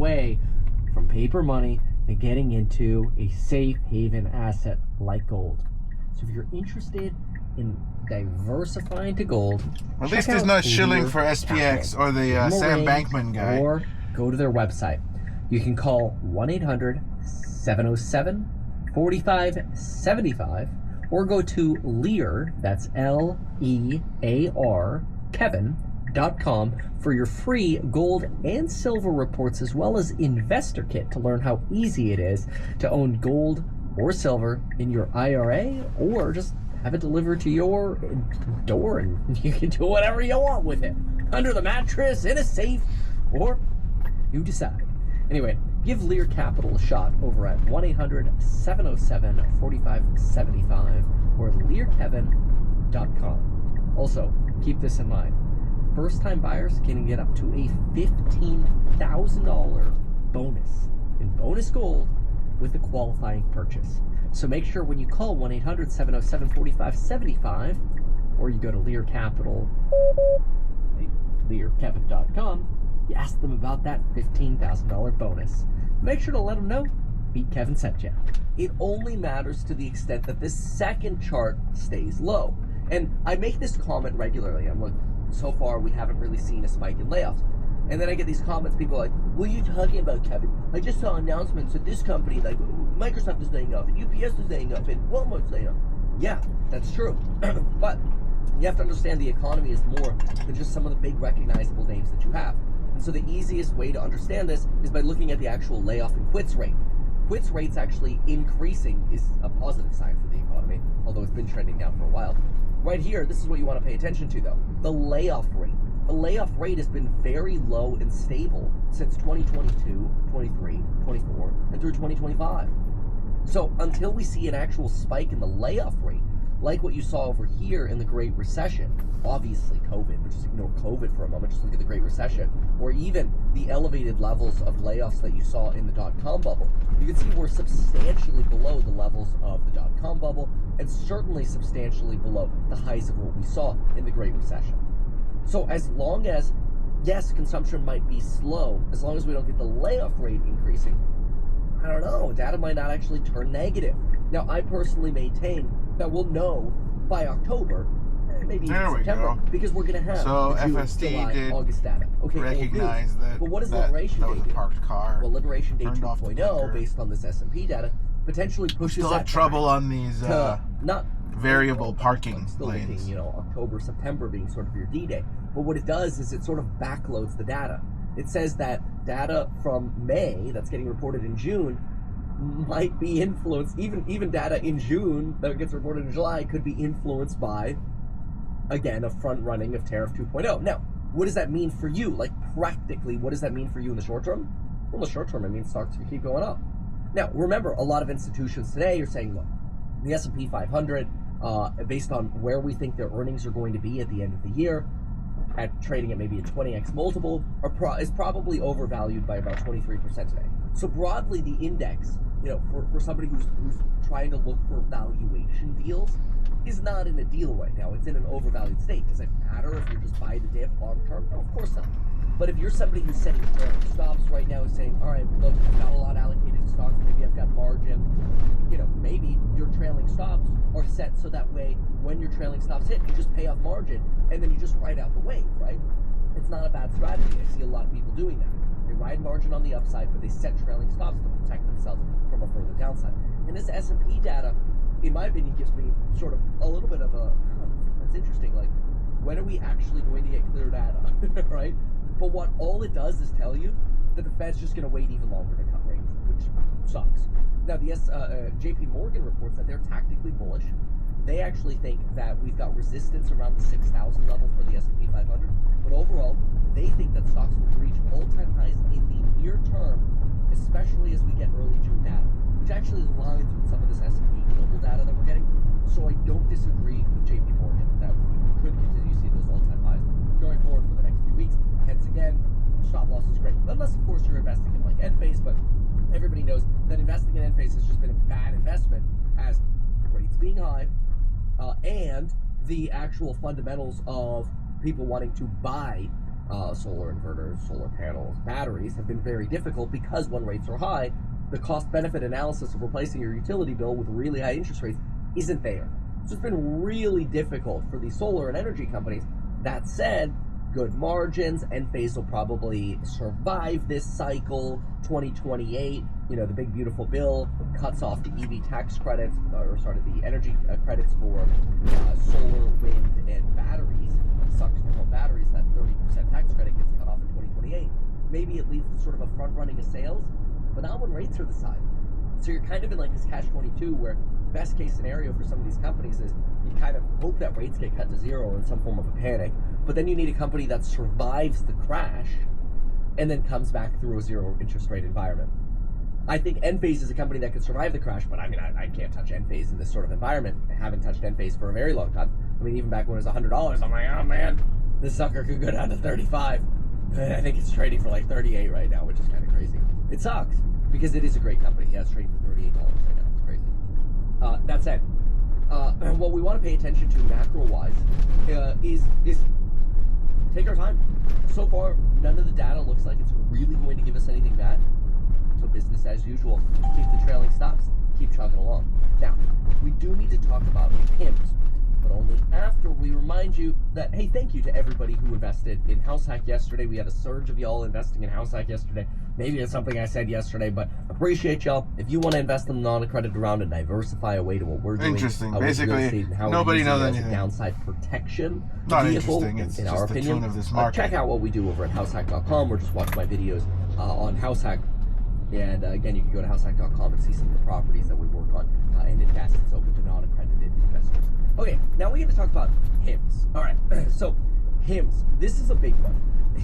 away from paper money and getting into a safe haven asset like gold. So if you're interested in diversifying to gold, at least he's not shilling for SPX or the Sam Bankman guy. Or go to their website. You can call 1-800-707-4575 or go to Lear, that's Lear, Kevin.com for your free gold and silver reports, as well as investor kit to learn how easy it is to own gold or silver in your IRA, or just have it delivered to your door and you can do whatever you want with it. Under the mattress, in a safe, or you decide. Anyway, give Lear Capital a shot over at 1-800-707-4575 or learkevin.com. Also, keep this in mind. First-time buyers can get up to a $15,000 bonus in bonus gold with a qualifying purchase. So make sure when you call 1-800-707-4575 or you go to Lear Capital, learkevin.com, you ask them about that $15,000 bonus. Make sure to let them know Beat Kevin sent you. It only matters to the extent that this second chart stays low. And I make this comment regularly. I'm like, so far we haven't really seen a spike in layoffs. And then I get these comments, people are like, what are you talking about, Kevin? I just saw announcements that this company, like Microsoft is laying off, and UPS is laying off, and Walmart's laying off. Yeah, that's true. But you have to understand the economy is more than just some of the big recognizable names that you have. And so the easiest way to understand this is by looking at the actual layoff and quits rate. Quits rates actually increasing is a positive sign for the economy, although it's been trending down for a while. Right here, this is what you want to pay attention to, though. The layoff rate. The layoff rate has been very low and stable since 2022, 23, 24, and through 2025. So until we see an actual spike in the layoff rate, like what you saw over here in the Great Recession, obviously COVID, but just ignore COVID for a moment, just look at the Great Recession, or even the elevated levels of layoffs that you saw in the dot-com bubble, you can see we're substantially below the levels of the dot-com bubble, and certainly substantially below the highs of what we saw in the Great Recession. So as long as, yes, consumption might be slow, as long as we don't get the layoff rate increasing, I don't know, data might not actually turn negative. Now, I personally maintain that we'll know by October, maybe even September, because we're going to have so the June, FSD July, did August data. Okay, recognize that, but what does that Liberation was Day a do? parked car. Well, Liberation Day Turned off the 2.0, blinker. based on this S&P data, potentially pushes Still that have trouble back on these to not variable parking I'm still lanes. thinking, October, September being sort of your D-Day. But what it does is it sort of backloads the data. It says that data from May that's getting reported in June might be influenced, even data in June that gets reported in July could be influenced by, again, a front running of Tariff 2.0. Now, what does that mean for you? Like, practically, what does that mean for you in the short term? Well, in the short term, it means stocks can keep going up. Now, remember, a lot of institutions today are saying, look, the S&P 500, based on where we think their earnings are going to be at the end of the year, at trading at maybe a 20x multiple, is probably overvalued by about 23% today. So broadly, the index, for somebody who's trying to look for valuation deals, is not in a deal right now. It's in an overvalued state. Does it matter if you're just buying the dip long term? No, of course not. But if you're somebody who's setting stops right now and saying, all right, look, I've got a lot allocated to stocks, maybe I've got margin, maybe your trailing stops are set so that way when your trailing stops hit, you just pay off margin and then you just ride out the wave, right? It's not a bad strategy. I see a lot of people doing that. They ride margin on the upside, but they set trailing stops to protect themselves from a further downside. And this S&P data, in my opinion, gives me sort of a little bit of a, that's interesting, like, when are we actually going to get clear data, right? But what all it does is tell you that the Fed's just going to wait even longer to cut rates, which sucks. Now, the JP Morgan reports that they're tactically bullish. They actually think that we've got resistance around the 6,000 level for the S&P 500. But overall, they think that stocks will reach all-time highs in the near term, especially as we get early June data, which actually aligns with some of this S&P global data that we're getting. So I don't disagree with JP Morgan that we could continue to see those all-time highs going forward for the next few weeks. Hence, again, stop loss is great. Unless, of course, you're investing in like Enphase, but everybody knows that investing in Enphase has just been a bad investment as rates being high and the actual fundamentals of people wanting to buy solar inverters, solar panels, batteries have been very difficult because when rates are high, the cost-benefit analysis of replacing your utility bill with really high interest rates isn't there. So it's been really difficult for the solar and energy companies. That said, good margins. Enphase will probably survive this cycle. 2028, the big beautiful bill cuts off the EV tax credits, the energy credits for solar, wind, and batteries. Sucks for home batteries. That 30% tax credit gets cut off in 2028. Maybe it leads to sort of a front running of sales, but not when rates are this high. So you're kind of in like this catch-22 where best case scenario for some of these companies is you kind of hope that rates get cut to zero in some form of a panic, but then you need a company that survives the crash and then comes back through a zero interest rate environment. I think Enphase is a company that could survive the crash, but I can't touch Enphase in this sort of environment. I haven't touched Enphase for a very long time. Even back when it was $100, I'm like, oh man, this sucker could go down to 35. I think it's trading for like 38 right now, which is kind of crazy. It sucks because it is a great company. Yeah, it's trading for $38 right now. It's crazy. That said, what we want to pay attention to macro-wise is take our time. So far, none of the data looks like it's really going to give us anything bad. So business as usual. Keep the trailing stops. Keep chugging along. Now, we do need to talk about HIMS, but only after we remind you that, hey, thank you to everybody who invested in House Hack yesterday. We had a surge of y'all investing in House Hack yesterday. Maybe it's something I said yesterday, but appreciate y'all. If you want to invest in the non-accredited round and diversify away to what we're doing. Interesting. Basically, nobody knows anything. Downside protection. Not interesting. It's in just our the opinion. tune of this market. Check out what we do over at househack.com or just watch my videos on House Hack. And again, you can go to househack.com and see some of the properties that we work on and invest. It's open to non-accredited investors. Okay, now we're going to talk about HIMS. All right, so HIMS, this is a big one.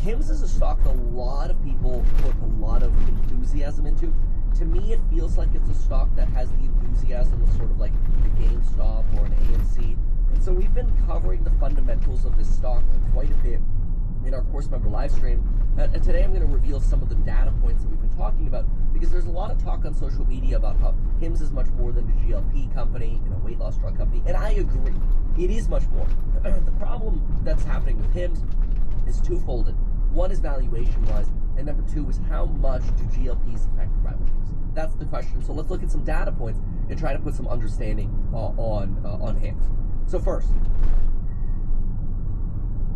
HIMS is a stock that a lot of people put a lot of enthusiasm into. To me, it feels like it's a stock that has the enthusiasm of sort of like a GameStop or an AMC. And so we've been covering the fundamentals of this stock quite a bit in our course member live stream. And today I'm going to reveal some of the data points that we've been talking about, because there's a lot of talk on social media about how HIMS is much more than a GLP company and a weight loss drug company, and I agree. It is much more. The problem that's happening with HIMS is twofold. One is valuation-wise, and number two is how much do GLPs affect revenues? That's the question. So let's look at some data points and try to put some understanding on HIMS. So first,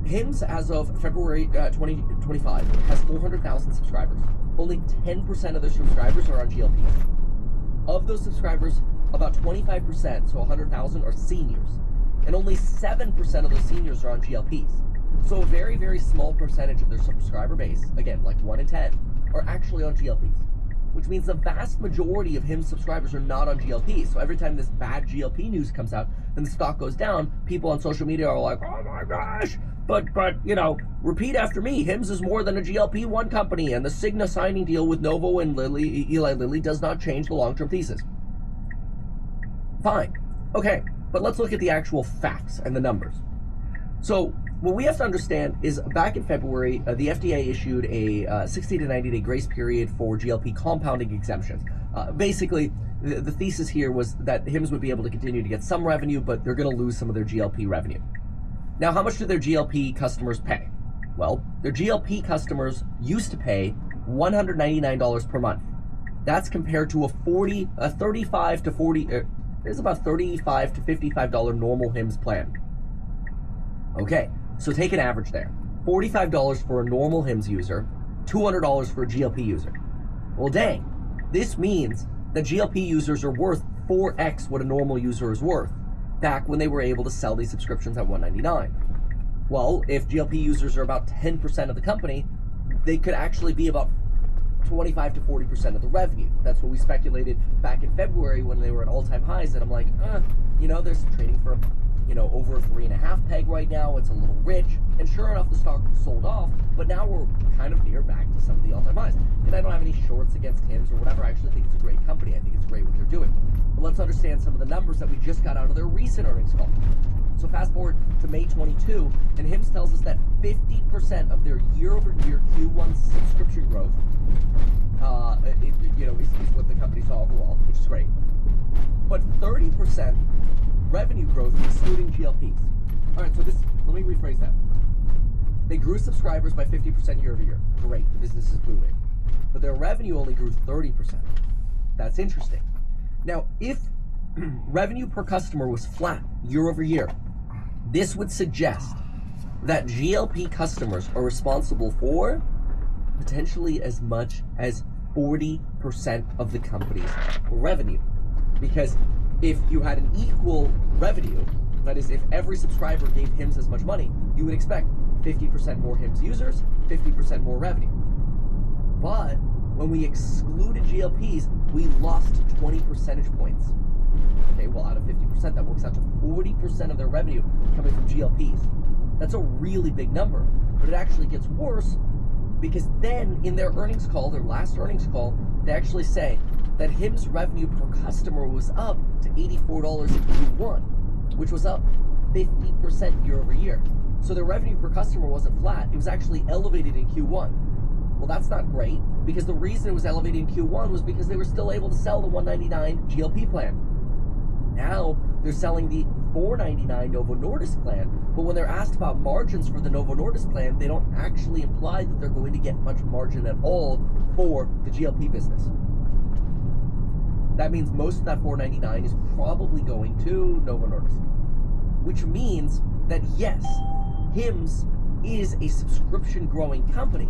HIMS, as of February 2025, has 400,000 subscribers. Only 10% of their subscribers are on GLPs. Of those subscribers, about 25%, so 100,000, are seniors. And only 7% of those seniors are on GLPs. So a very, very small percentage of their subscriber base, again, like 1 in 10, are actually on GLPs. Which means the vast majority of HIMS subscribers are not on GLPs. So every time this bad GLP news comes out and the stock goes down, people on social media are like, oh my gosh, but repeat after me, HIMS is more than a GLP-1 company, and the Cigna signing deal with Novo and Eli Lilly does not change the long-term thesis. Fine. Okay, but let's look at the actual facts and the numbers. So what we have to understand is back in February, the FDA issued a 60 to 90 day grace period for GLP compounding exemptions. Basically, the thesis here was that HIMS would be able to continue to get some revenue, but they're going to lose some of their GLP revenue. Now, how much do their GLP customers pay? Well, their GLP customers used to pay $199 per month. That's compared to a $35 to $55 normal HIMS plan. Okay, so take an average there. $45 for a normal HIMS user, $200 for a GLP user. Well, dang, this means that GLP users are worth 4x what a normal user is worth back when they were able to sell these subscriptions at $199. Well, if GLP users are about 10% of the company, they could actually be about 25 to 40% of the revenue. That's what we speculated back in February when they were at all-time highs, and I'm like, they're trading for over a 3.5 peg right now. It's a little rich, and sure enough, the stock sold off, but now we're kind of near back to some of the all-time highs. And I don't have any shorts against HIMS or whatever. I actually think it's a great company. I think it's great what they're doing. But let's understand some of the numbers that we just got out of their recent earnings call. So fast forward to May 22, and HIMS tells us that 50% of their year-over-year Q1 subscription growth is what the company saw overall, which is great. But 30% revenue growth excluding GLPs. All right, so let me rephrase that. They grew subscribers by 50% year over year. Great, the business is booming. But their revenue only grew 30%. That's interesting. Now, if revenue per customer was flat year over year, this would suggest that GLP customers are responsible for potentially as much as 40% of the company's revenue. Because if you had an equal revenue, that is, if every subscriber gave HIMS as much money, you would expect 50% more HIMS users, 50% more revenue. But when we excluded GLPs, we lost 20 percentage points. Okay, well, out of 50%, that works out to 40% of their revenue coming from GLPs. That's a really big number, but it actually gets worse because then in their earnings call, their last earnings call, they actually say that HIMS revenue per customer was up to $84 in Q1, which was up 50% year over year. So their revenue per customer wasn't flat, it was actually elevated in Q1. Well, that's not great, because the reason it was elevated in Q1 was because they were still able to sell the $199 GLP plan. Now they're selling the $499 Novo Nordisk plan, but when they're asked about margins for the Novo Nordisk plan, they don't actually imply that they're going to get much margin at all for the GLP business. That means most of that $499 is probably going to Novo Nordisk, which means that yes, HIMS is a subscription growing company,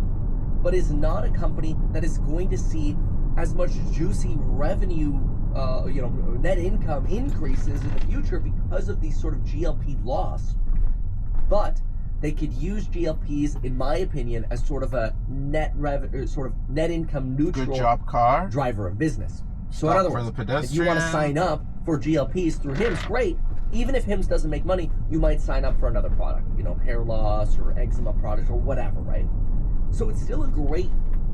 but is not a company that is going to see as much juicy revenue, net income increases in the future because of these sort of GLP loss. But they could use GLPs, in my opinion, as sort of a net income neutral good job, car driver of business. So in other words, if you want to sign up for GLPs through HIMS, great. Even if HIMS doesn't make money, you might sign up for another product, hair loss or eczema product or whatever, right? So it's still a great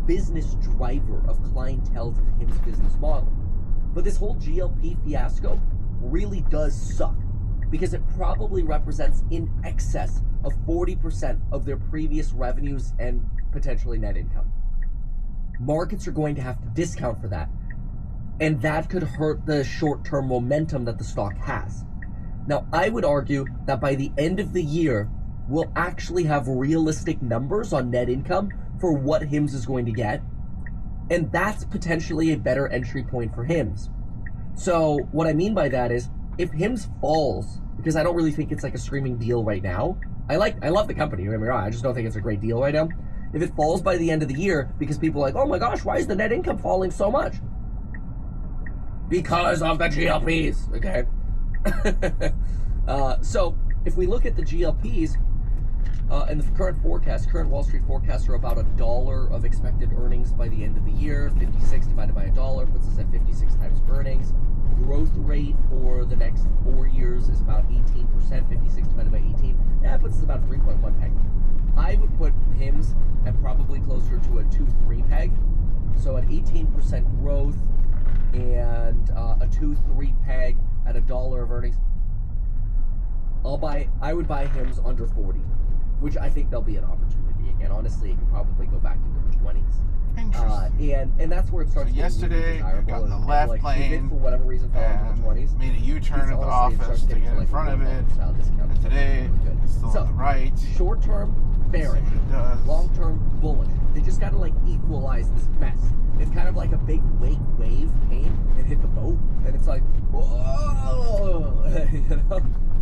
business driver of clientele to the HIMS business model. But this whole GLP fiasco really does suck because it probably represents in excess of 40% of their previous revenues and potentially net income. Markets are going to have to discount for that, and that could hurt the short-term momentum that the stock has. Now, I would argue that by the end of the year, we'll actually have realistic numbers on net income for what HIMS is going to get, and that's potentially a better entry point for HIMS. So what I mean by that is, if HIMS falls, because I don't really think it's like a screaming deal right now, I love the company, don't get me wrong, I just don't think it's a great deal right now. If it falls by the end of the year, because people are like, oh my gosh, why is the net income falling so much? Because of the GLPs, okay? So if we look at the GLPs, and the current Wall Street forecasts are about $1 of expected earnings by the end of the year. 56 divided by $1 puts us at 56 times earnings. Growth rate for the next 4 years is about 18%. 56 divided by 18, that puts us about 3.1 peg. I would put HIMS at probably closer to a 2-3 peg. So at 18% growth and a 2-3 peg at $1 of earnings, I would buy HIMS under 40. Which I think there'll be an opportunity again. Honestly, it could probably go back into the 20s. And that's where it starts. So yesterday, I got in the left lane, for whatever reason, fell into the 20s. Made a U-turn at the office to get in front of it. And today, it's still on the right. Short term, bearish. Long term, bullish. They just got to equalize this mess. It's kind of like a big wave came and hit the boat, and it's like, whoa,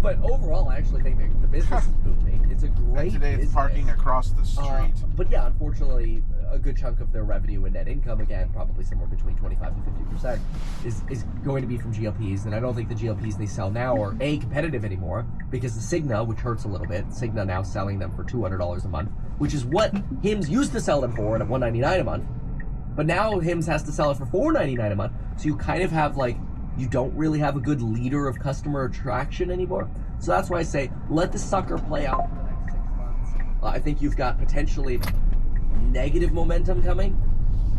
But overall, I actually think the business is booming. It's a great today it's business. Parking across the street. But yeah, unfortunately, a good chunk of their revenue and net income, again, probably somewhere between 25 to 50%, is going to be from GLPs. And I don't think the GLPs they sell now are competitive anymore, because the Cigna, which hurts a little bit, Cigna now selling them for $200 a month, which is what HIMS used to sell them for at $199 a month. But now HIMS has to sell it for $499 a month. So you kind of have you don't really have a good leader of customer attraction anymore. So that's why I say, let the sucker play out for the next 6 months. I think you've got potentially negative momentum coming,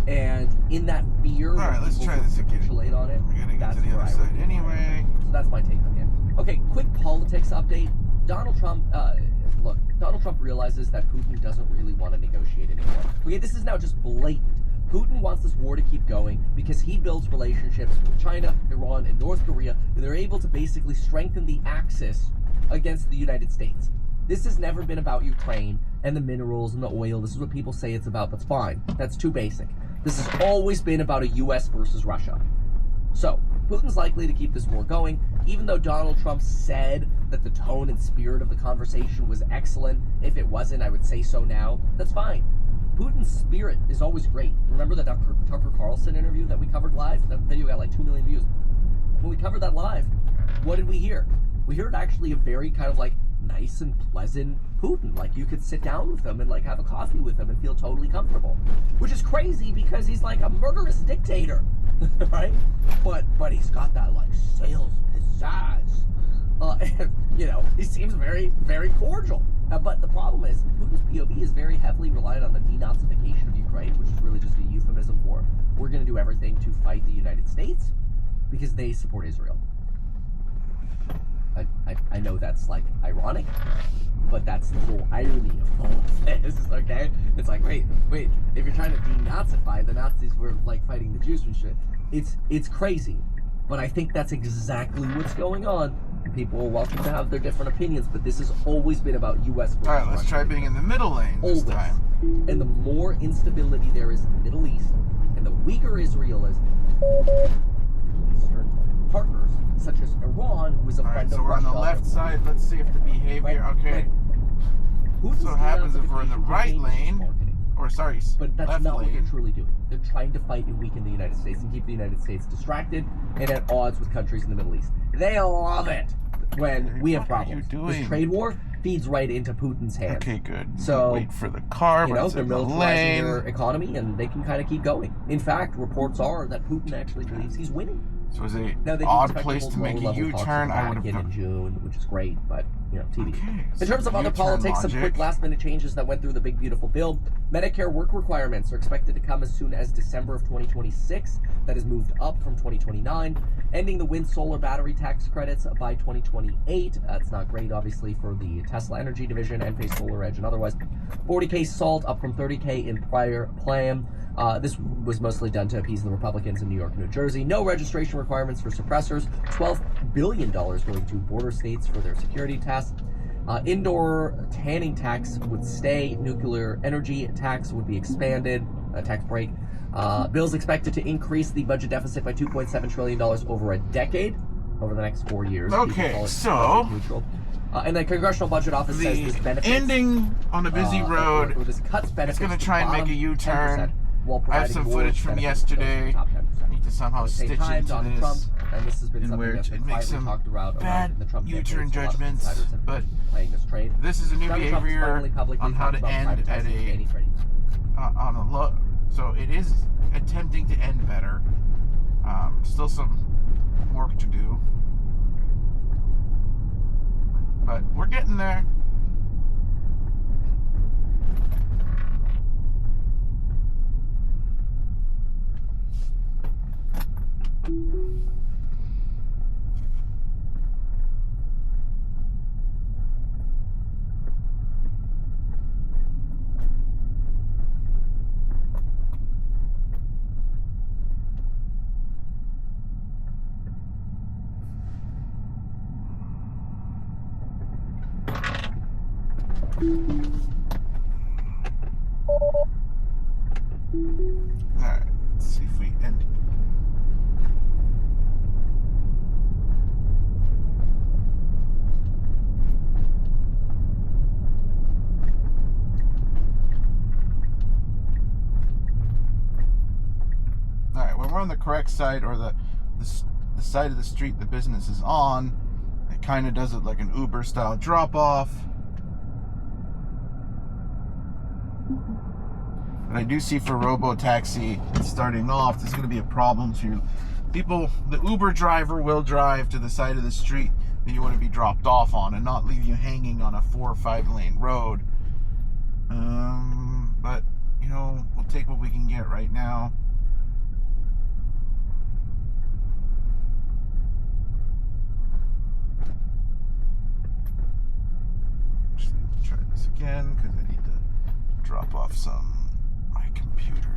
and in that fear, all right, let's try this again. On it, we gotta get to the other side anyway. So that's my take on it. Okay, quick politics update. Donald Trump realizes that Putin doesn't really want to negotiate anymore. Okay, this is now just blatant. Putin wants this war to keep going because he builds relationships with China, Iran, and North Korea, and they're able to basically strengthen the axis against the United States. This has never been about Ukraine and the minerals and the oil. This is what people say it's about. That's fine. That's too basic. This has always been about a U.S. versus Russia. So, Putin's likely to keep this war going, even though Donald Trump said that the tone and spirit of the conversation was excellent. If it wasn't, I would say so now. That's fine. Putin's spirit is always great. Remember that Tucker Carlson interview that we covered live? That video got like 2 million views. When we covered that live, what did we hear? We heard actually a very kind of like nice and pleasant Putin. Like you could sit down with him and like have a coffee with him and feel totally comfortable. Which is crazy because he's like a murderous dictator. Right? But he's got that like sales pizzazz. And, you know, he seems very, very cordial. But the problem is, Putin's POV is very heavily reliant on the denazification of Ukraine, which is really just a euphemism for we're going to do everything to fight the United States because they support Israel. I know that's like ironic, but that's the whole irony of all of this, okay? It's like, wait, if you're trying to denazify, the Nazis were like fighting the Jews and shit. It's crazy, but I think that's exactly what's going on. People are welcome to have their different opinions, but this has always been about U.S. versus Russia. All right, let's try being in the middle lane this time. And the more instability there is in the Middle East, and the weaker Israel is, Eastern partners, such as Iran, who is a friend of Russia. So we're on the left side. Let's see if the behavior, okay. So what happens if we're in the right lane, or sorry, but that's left not lane. What they're truly doing. They're trying to fight and weaken the United States and keep the United States distracted and at odds with countries in the Middle East. They love it when we have problems. This trade war feeds right into Putin's hand. Okay, good. So wait for the car, you know, they're militarizing their lane. economy and they can kind of keep going. In fact, reports are that Putin actually believes he's winning. So is it an odd place to make a U-turn? I would have in June, which is great, but you know, TV. Okay, in terms of other politics, some quick last-minute changes that went through the big beautiful bill. Medicare work requirements are expected to come as soon as December of 2026. That is moved up from 2029. Ending the wind solar battery tax credits by 2028. It's not great, obviously, for the Tesla Energy division, Enphase, Solar Edge, and otherwise. 40K SALT up from 30K in prior plan. This was mostly done to appease the Republicans in New York and New Jersey. No registration requirements for suppressors. $12 billion going to border states for their security tests. Indoor tanning tax would stay. Nuclear energy tax would be expanded. Tax break. Bills expected to increase the budget deficit by $2.7 trillion over a decade, over the next 4 years. Okay, so... and the Congressional Budget Office says this benefits... ending on a busy road, this cuts benefits it's going to try and make a U-turn. I have some footage from yesterday. I need to somehow stitch into this. Trump, and this has been in which it makes some bad U-turn judgments, but this is a new behavior on how to end at on a low. So it is attempting to end better. Still some work to do, but we're getting there. Alright, let's see if we end. Alright, when we're on the correct side, or the side of the street the business is on, it kind of does it like an Uber style drop off. But I do see for robo-taxi starting off, there's going to be a problem for you. People, the Uber driver will drive to the side of the street that you want to be dropped off on and not leave you hanging on a 4 or 5 lane road. But, you know, we'll take what we can get right now. Actually, try this again because I need to drop off some. Computer.